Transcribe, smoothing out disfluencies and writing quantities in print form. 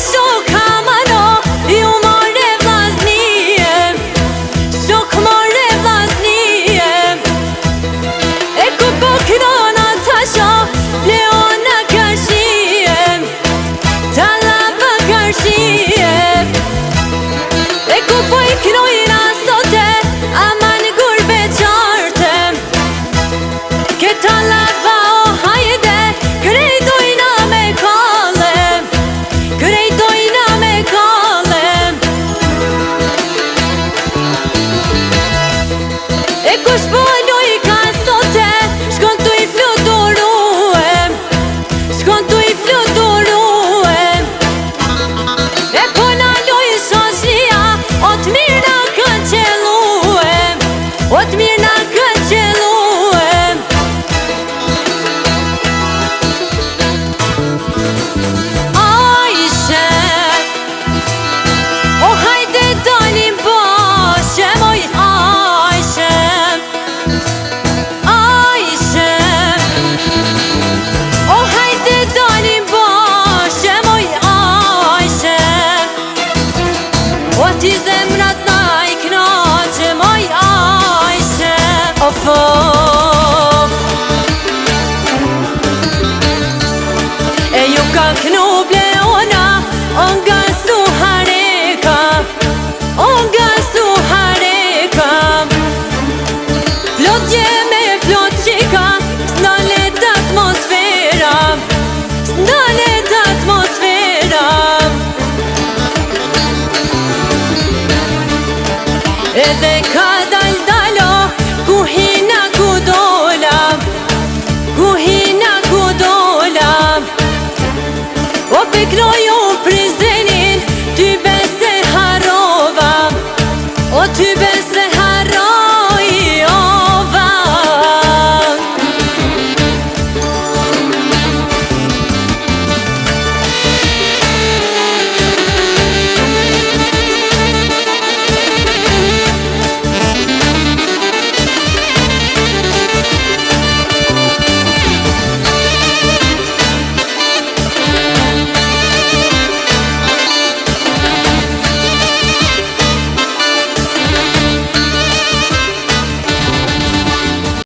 shok hamano, ju more vllaznijem, shok more vllaznijem. E ku po krona tasha, Leona Karshijem, Talava Karshijem. E ku po I knojna sote, aman gurbe qartem, ke Talava o hajde, krejtojna me kalem, krejtojna me kalem. E kush po loj ka sote, shkon tu I fluturuem, shkon tu I fluturuem. E po na loj shoqnia, o t'mirë na këtë qeluem, o t'mirë na këtë qeluem. Ajshe, o hajde dalim bashkë, moj Ajshe, Ajshe. O hajde dalim bashkë, moj Ajshe, o ti zemrat na I knaqe, moj Ajshe. Of, of, e ju ka knaqe